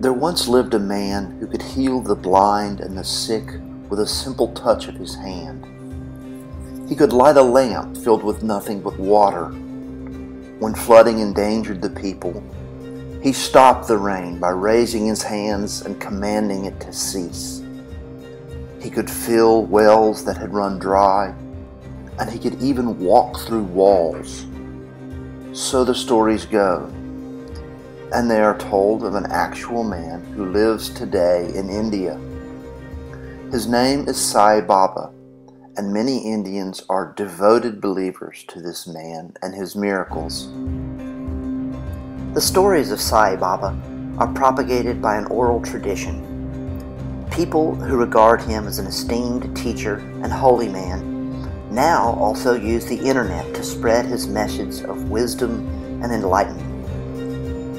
There once lived a man who could heal the blind and the sick with a simple touch of his hand. He could light a lamp filled with nothing but water. When flooding endangered the people, he stopped the rain by raising his hands and commanding it to cease. He could fill wells that had run dry, and he could even walk through walls. So the stories go, and they are told of an actual man who lives today in India. His name is Sai Baba, and many Indians are devoted believers to this man and his miracles. The stories of Sai Baba are propagated by an oral tradition. People who regard him as an esteemed teacher and holy man now also use the internet to spread his message of wisdom and enlightenment.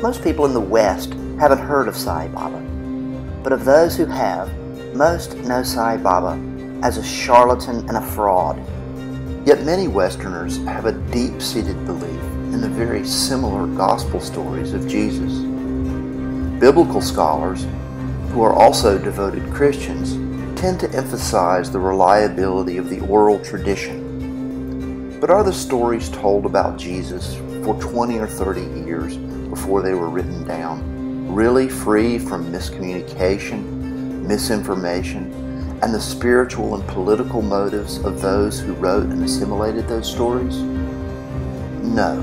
Most people in the West haven't heard of Sai Baba, but of those who have, most know Sai Baba as a charlatan and a fraud. Yet many Westerners have a deep-seated belief in the very similar gospel stories of Jesus. Biblical scholars, who are also devoted Christians, tend to emphasize the reliability of the oral tradition. But are the stories told about Jesus for 20 or 30 years before they were written down really free from miscommunication, misinformation, and the spiritual and political motives of those who wrote and assimilated those stories? No,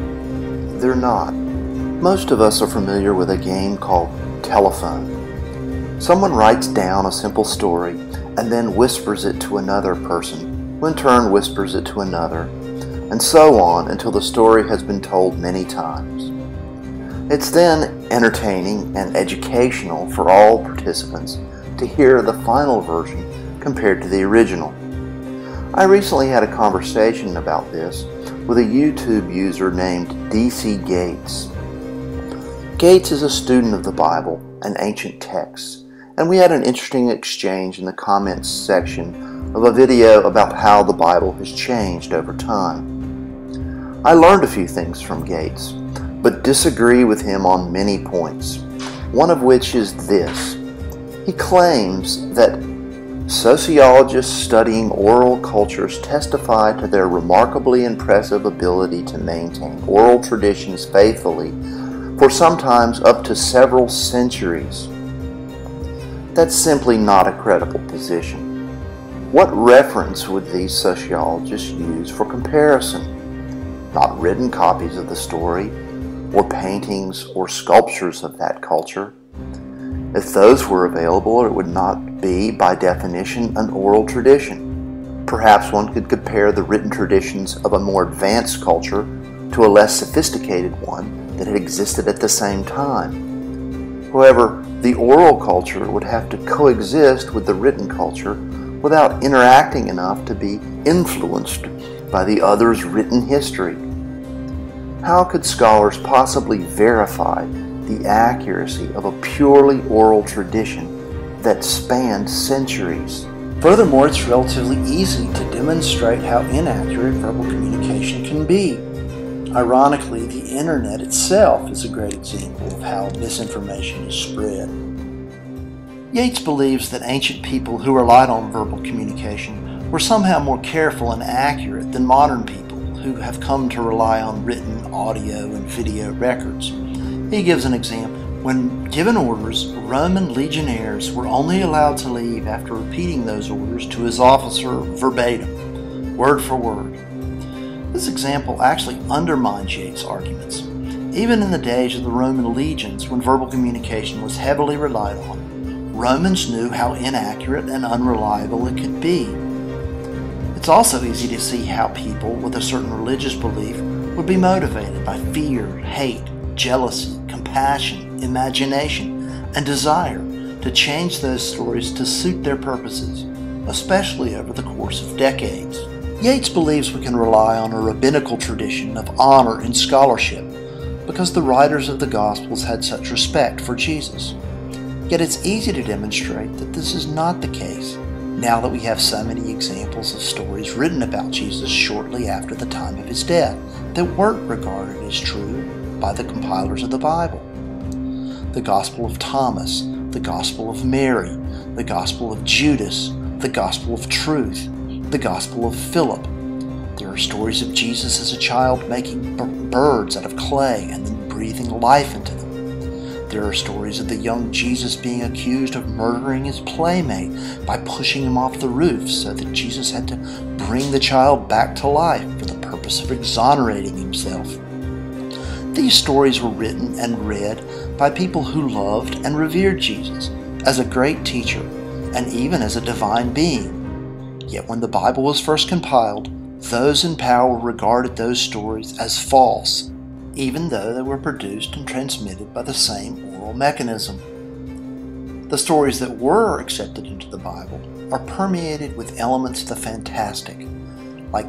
they're not. Most of us are familiar with a game called telephone. Someone writes down a simple story and then whispers it to another person, who in turn whispers it to another, and so on until the story has been told many times. It's then entertaining and educational for all participants to hear the final version compared to the original. I recently had a conversation about this with a YouTube user named DCYATES. Gates is a student of the Bible and ancient texts, and we had an interesting exchange in the comments section of a video about how the Bible has changed over time. I learned a few things from Gates, but disagree with him on many points, one of which is this. He claims that sociologists studying oral cultures testify to their remarkably impressive ability to maintain oral traditions faithfully for sometimes up to several centuries. That's simply not a credible position. What reference would these sociologists use for comparison? Not written copies of the story, or paintings or sculptures of that culture. If those were available, it would not be, by definition, an oral tradition. Perhaps one could compare the written traditions of a more advanced culture to a less sophisticated one that had existed at the same time. However, the oral culture would have to coexist with the written culture without interacting enough to be influenced by the other's written history. How could scholars possibly verify the accuracy of a purely oral tradition that spanned centuries? Furthermore, it's relatively easy to demonstrate how inaccurate verbal communication can be. Ironically, the internet itself is a great example of how misinformation is spread. Yates believes that ancient people who relied on verbal communication were somehow more careful and accurate than modern people who have come to rely on written audio and video records. He gives an example. When given orders, Roman legionnaires were only allowed to leave after repeating those orders to his officer verbatim, word for word. This example actually undermines Yates' arguments. Even in the days of the Roman legions, when verbal communication was heavily relied on, Romans knew how inaccurate and unreliable it could be. It's also easy to see how people with a certain religious belief would be motivated by fear, hate, jealousy, compassion, imagination, and desire to change those stories to suit their purposes, especially over the course of decades. Yates believes we can rely on a rabbinical tradition of honor and scholarship because the writers of the Gospels had such respect for Jesus. Yet it's easy to demonstrate that this is not the case now that we have so many examples of stories written about Jesus shortly after the time of his death that weren't regarded as true by the compilers of the Bible. The Gospel of Thomas the Gospel of Mary, the Gospel of Judas, the Gospel of Truth, the Gospel of Philip. There are stories of Jesus as a child making birds out of clay and then breathing life into them. There are stories of the young Jesus being accused of murdering his playmate by pushing him off the roof, so that Jesus had to bring the child back to life for the purpose of exonerating himself. These stories were written and read by people who loved and revered Jesus as a great teacher and even as a divine being. Yet when the Bible was first compiled, those in power regarded those stories as false, even though they were produced and transmitted by the same oral mechanism. The stories that were accepted into the Bible are permeated with elements of the fantastic, like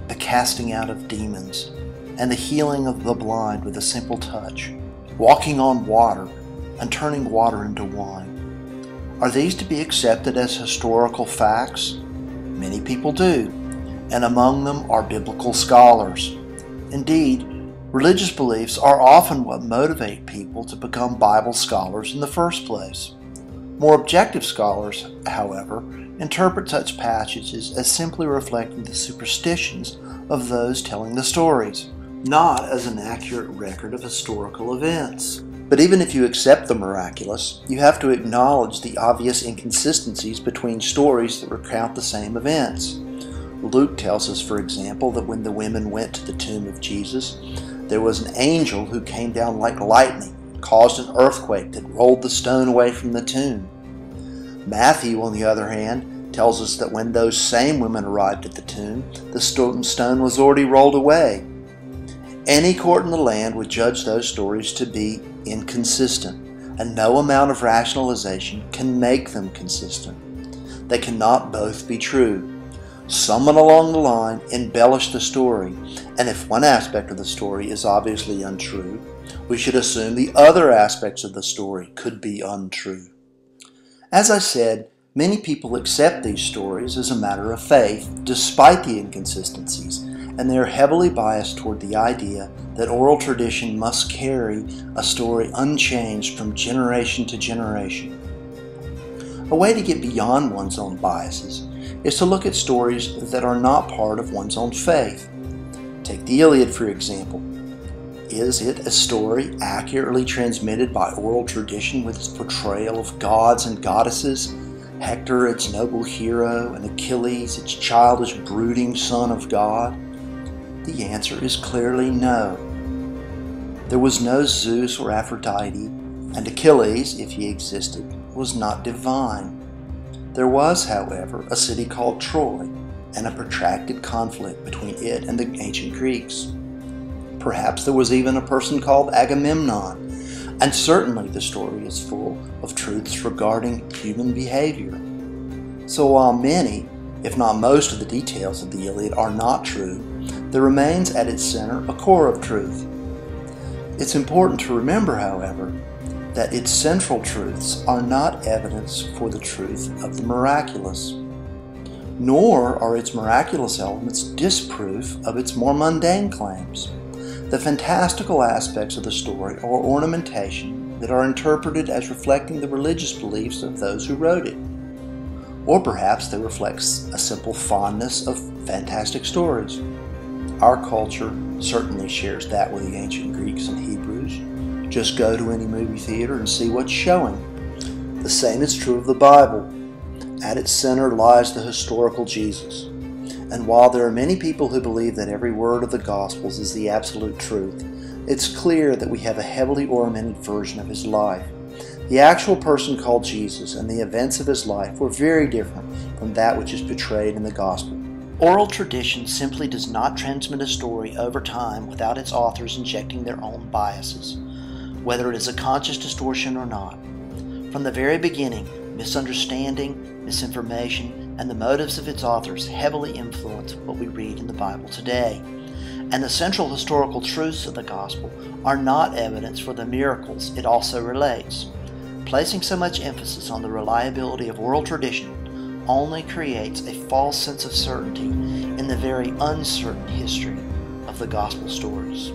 the casting out of demons and the healing of the blind with a simple touch, walking on water and turning water into wine. Are these to be accepted as historical facts? Many people do, and among them are biblical scholars. Indeed, religious beliefs are often what motivate people to become Bible scholars in the first place. More objective scholars, however, interpret such passages as simply reflecting the superstitions of those telling the stories, not as an accurate record of historical events. But even if you accept the miraculous, you have to acknowledge the obvious inconsistencies between stories that recount the same events. Luke tells us, for example, that when the women went to the tomb of Jesus, there was an angel who came down like lightning, caused an earthquake that rolled the stone away from the tomb. Matthew, on the other hand, tells us that when those same women arrived at the tomb, the stone was already rolled away. Any court in the land would judge those stories to be inconsistent, and no amount of rationalization can make them consistent. They cannot both be true. Someone along the line embellished the story, and if one aspect of the story is obviously untrue, we should assume the other aspects of the story could be untrue. As I said, many people accept these stories as a matter of faith, despite the inconsistencies, and they are heavily biased toward the idea that oral tradition must carry a story unchanged from generation to generation. A way to get beyond one's own biases is to look at stories that are not part of one's own faith. Take the Iliad, for example. Is it a story accurately transmitted by oral tradition with its portrayal of gods and goddesses, Hector, its noble hero, and Achilles, its childish, brooding son of God? The answer is clearly no. There was no Zeus or Aphrodite, and Achilles, if he existed, was not divine. There was, however, a city called Troy, and a protracted conflict between it and the ancient Greeks. Perhaps there was even a person called Agamemnon, and certainly the story is full of truths regarding human behavior. So while many, if not most of the details of the Iliad are not true, there remains at its center a core of truth. It's important to remember, however, that its central truths are not evidence for the truth of the miraculous, nor are its miraculous elements disproof of its more mundane claims. The fantastical aspects of the story are ornamentation that are interpreted as reflecting the religious beliefs of those who wrote it. Or perhaps they reflect a simple fondness of fantastic stories. Our culture certainly shares that with the ancient Greeks and Hebrews. Just go to any movie theater and see what's showing. The same is true of the Bible. At its center lies the historical Jesus. And while there are many people who believe that every word of the Gospels is the absolute truth, it's clear that we have a heavily ornamented version of his life. The actual person called Jesus and the events of his life were very different from that which is portrayed in the Gospel. Oral tradition simply does not transmit a story over time without its authors injecting their own biases, whether it is a conscious distortion or not. From the very beginning, misunderstanding, misinformation, and the motives of its authors heavily influence what we read in the Bible today. And the central historical truths of the Gospel are not evidence for the miracles it also relates. Placing so much emphasis on the reliability of oral tradition only creates a false sense of certainty in the very uncertain history of the Gospel stories.